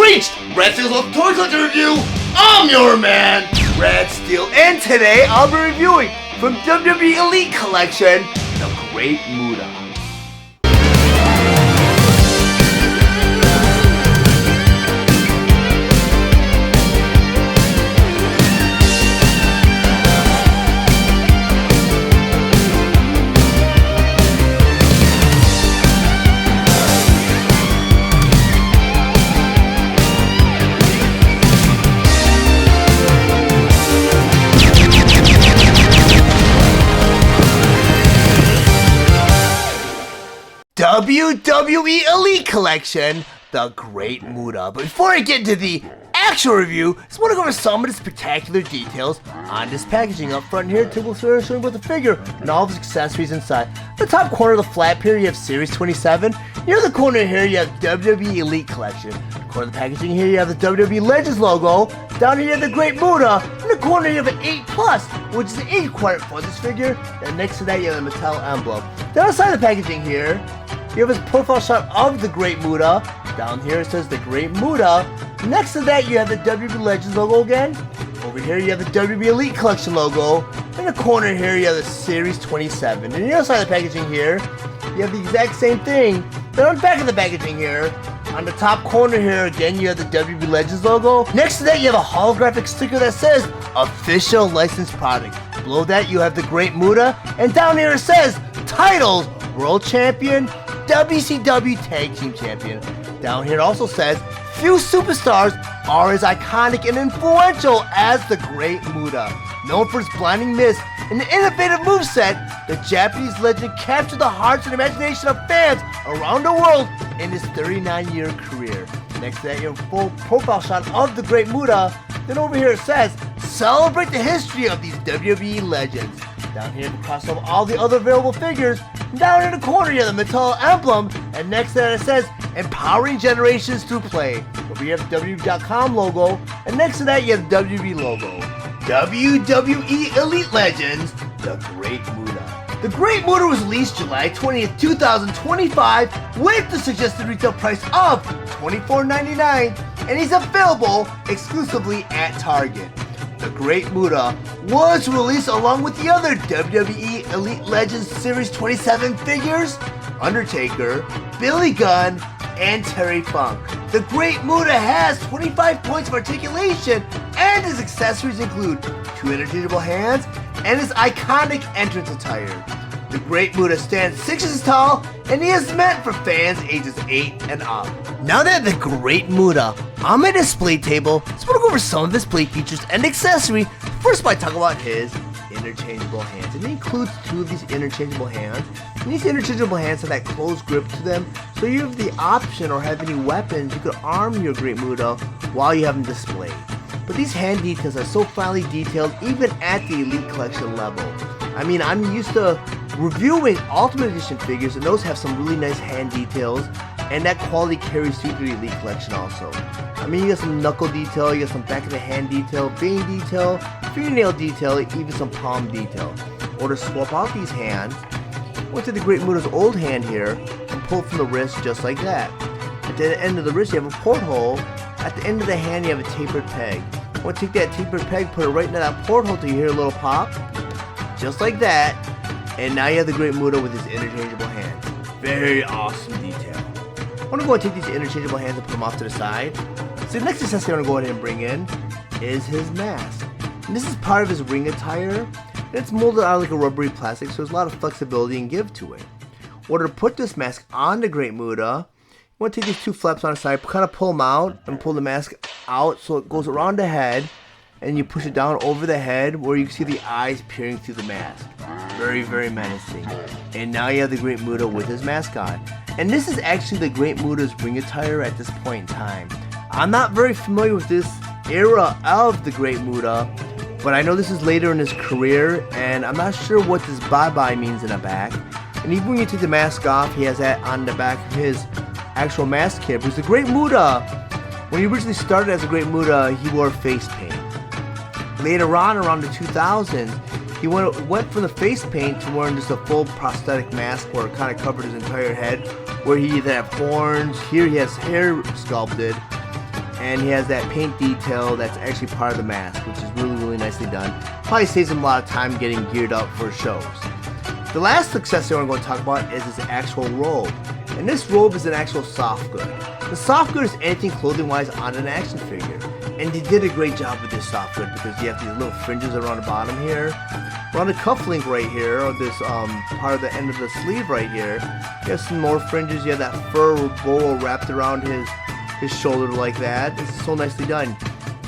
reached Red Steele's Toy Collector Review. I'm your man, Red Steele, and today I'll be reviewing from WWE Elite Collection, the Great Muta. WWE Elite Collection, the Great Muta. But before I get into the actual review, I just want to go over some of the spectacular details on this packaging. Up front here, we'll start showing both the figure and all of its accessories inside. The top corner of the flap here, you have Series 27. Near the corner here, you have WWE Elite Collection. The corner of the packaging here, you have the WWE Legends logo. Down here, you have the Great Muta. In the corner, you have an 8+, which is an age requirement for this figure. And next to that, you have the Mattel emblem. Down outside the packaging here, you have his profile shot of the Great Muta. Down here it says the Great Muta. Next to that you have the WWE Legends logo again. Over here you have the WWE Elite Collection logo. In the corner here you have the Series 27. And the other side of the packaging here, you have the exact same thing. Then on the back of the packaging here, on the top corner here again you have the WWE Legends logo. Next to that you have a holographic sticker that says Official Licensed Product. Below that you have the Great Muta. And down here it says Titles World Champion, WCW Tag Team Champion. Down here it also says, few superstars are as iconic and influential as the Great Muta. Known for his blinding mist and the innovative moveset, the Japanese legend captured the hearts and imagination of fans around the world in his 39-year career. Next to that, you have a full profile shot of the Great Muta. Then over here it says, celebrate the history of these WWE legends. Down here, across all the other available figures. Down in the corner, you have the Mattel emblem. And next to that, it says, empowering generations through play. Over here, you have the WWE.com logo. And next to that, you have the WWE logo. WWE Elite Legends, the Great Muta. The Great Muta was released July 20th, 2025 with the suggested retail price of $24.99. And he's available exclusively at Target. The Great Muta was released along with the other WWE Elite Legends Series 27 figures, Undertaker, Billy Gunn, and Terry Funk. The Great Muta has 25 points of articulation, and his accessories include 2 interchangeable hands and his iconic entrance attire. The Great Muta stands 6 inches tall, and he is meant for fans ages 8 and up. Now that the Great Muta on my display table, let's go over some of his play features and accessory. First, I talk about his interchangeable hands. And it includes 2 of these interchangeable hands. And these interchangeable hands have that close grip to them, so you have the option or have any weapons, you could arm your Great Muta while you have him displayed. But these hand details are so finely detailed even at the Elite Collection level. I mean, I'm used to reviewing Ultimate Edition figures, and those have some really nice hand details, and that quality carries through the Elite Collection also. I mean, you got some knuckle detail, you got some back of the hand detail, vein detail, fingernail detail, even some palm detail. Or to swap out these hands, went to the Great Muta's old hand here, and pull from the wrist just like that. At the end of the wrist, you have a porthole. At the end of the hand, you have a tapered peg. I want to take that tapered peg, put it right into that porthole till you hear a little pop. Just like that. And now you have the Great Muta with his interchangeable hands. Very awesome detail. I want to go and take these interchangeable hands and put them off to the side. So the next accessory I want to go ahead and bring in is his mask. And this is part of his ring attire. And it's molded out like a rubbery plastic, so there's a lot of flexibility and give to it. In order to put this mask on the Great Muta, you want to take these 2 flaps on the side, kind of pull them out, and pull the mask out so it goes around the head. And you push it down over the head where you can see the eyes peering through the mask. Very, very menacing. And now you have the Great Muta with his mask on. And this is actually the Great Muta's ring attire at this point in time. I'm not very familiar with this era of the Great Muta, but I know this is later in his career, and I'm not sure what this bye-bye means in the back. And even when you take the mask off, he has that on the back of his actual mask here. Because the Great Muta, when he originally started as a Great Muta, he wore face paint. Later on, around the 2000s, he went from the face paint to wearing just a full prosthetic mask where it kind of covered his entire head, where he either have horns, here he has hair sculpted, and he has that paint detail that's actually part of the mask, which is really nicely done. Probably saves him a lot of time getting geared up for shows. The last accessory I'm going to talk about is his actual robe, and this robe is an actual soft good. The soft good is anything clothing wise on an action figure, and they did a great job with this soft good because you have these little fringes around the bottom here. Around the cuff link right here, or this part of the end of the sleeve right here, you have some more fringes. You have that fur bowl wrapped around his shoulder like that. This is so nicely done.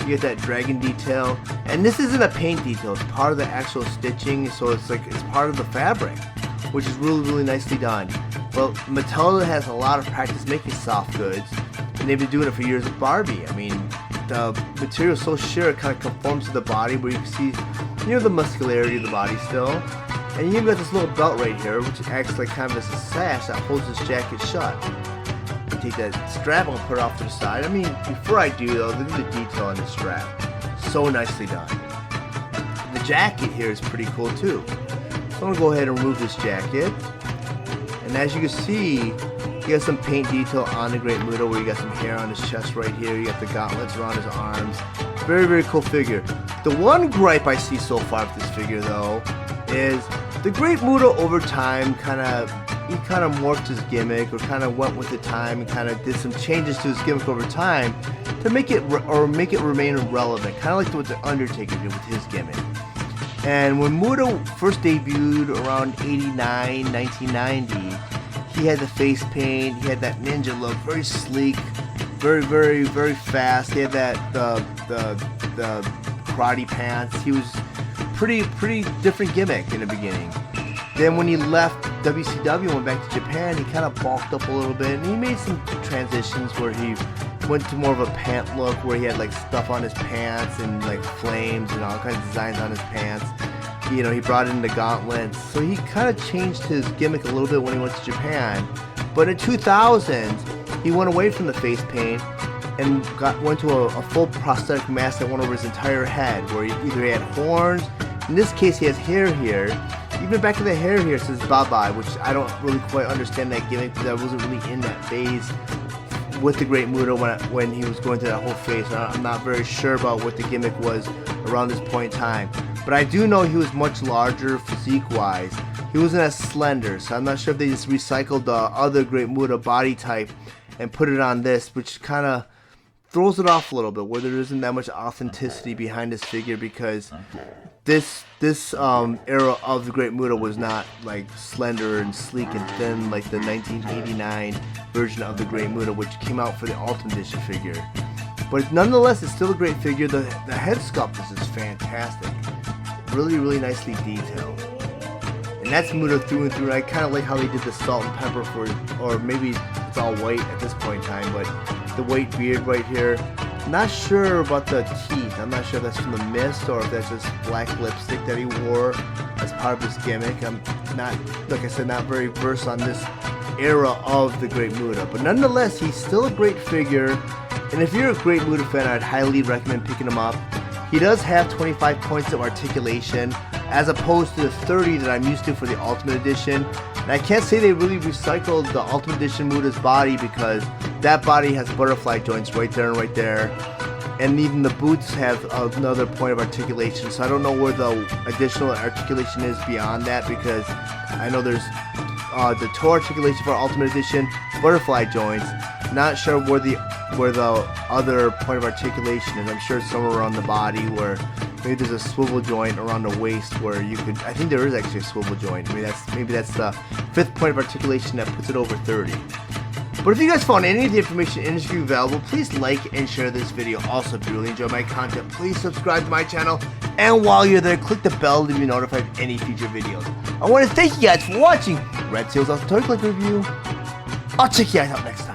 You get that dragon detail, and this isn't a paint detail, it's part of the actual stitching, so it's part of the fabric, which is really nicely done. Well, Mattel has a lot of practice making soft goods, and they've been doing it for years with Barbie. I mean, the material is so sheer it kind of conforms to the body, where you can see, you know, the muscularity of the body still. And you've got this little belt right here, which acts like kind of a sash that holds this jacket shut. You take that strap and put it off to the side. I mean, before I do though, look at the detail on the strap. So nicely done. The jacket here is pretty cool too. So I'm gonna go ahead and remove this jacket. And as you can see, you got some paint detail on the Great Muta, where you got some hair on his chest right here. You got the gauntlets around his arms. Very cool figure. The one gripe I see so far with this figure though is the Great Muta over time he kind of morphed his gimmick, or kind of went with the time and kind of did some changes to his gimmick over time to make it remain relevant, kind of like what the Undertaker did with his gimmick. And when Muta first debuted around 89, 1990, he had the face paint, he had that ninja look, very sleek, very fast. He had that the karate pants. He was pretty different gimmick in the beginning. Then when he left WCW and went back to Japan, he kind of bulked up a little bit, and he made some transitions where he went to more of a pant look, where he had like stuff on his pants and like flames and all kinds of designs on his pants. You know, he brought in the gauntlets, so he kind of changed his gimmick a little bit when he went to Japan. But in 2000s, he went away from the face paint and went to a full prosthetic mask that went over his entire head, where he either had horns. In this case, he has hair here. Even back to the hair here says bye-bye, which I don't really quite understand that gimmick, because I wasn't really in that phase with the Great Muta when he was going through that whole phase. I'm not very sure about what the gimmick was around this point in time. But I do know he was much larger physique-wise. He wasn't as slender, so I'm not sure if they just recycled the other Great Muta body type and put it on this, which kind of throws it off a little bit, where there isn't that much authenticity behind this figure, because this era of the Great Muta was not like slender and sleek and thin like the 1989 version of the Great Muta, which came out for the Ultimate Edition figure. But nonetheless, it's still a great figure. The head sculpt is fantastic, really nicely detailed. And that's Muta through and through. I kind of like how they did the salt and pepper for, or maybe it's all white at this point in time, but the white beard right here. Not sure about the teeth. I'm not sure if that's from the mist or if that's just black lipstick that he wore as part of his gimmick. I'm not, like I said, not very versed on this era of the Great Muta. But nonetheless, he's still a great figure. And if you're a Great Muta fan, I'd highly recommend picking him up. He does have 25 points of articulation, as opposed to the 30 that I'm used to for the Ultimate Edition. And I can't say they really recycled the Ultimate Edition Muta's body, because that body has butterfly joints right there and right there. And even the boots have another point of articulation, so I don't know where the additional articulation is beyond that, because I know there's the toe articulation for Ultimate Edition, butterfly joints. Not sure where the other point of articulation is. I'm sure it's somewhere around the body, where maybe there's a swivel joint around the waist where you could, I think there is actually a swivel joint. Maybe that's the fifth point of articulation that puts it over 30. But if you guys found any of the information in this video valuable, please like and share this video. Also, if you really enjoy my content, please subscribe to my channel. And while you're there, click the bell to be notified of any future videos. I want to thank you guys for watching Red Seal's Toy Collector Review. I'll check you guys out next time.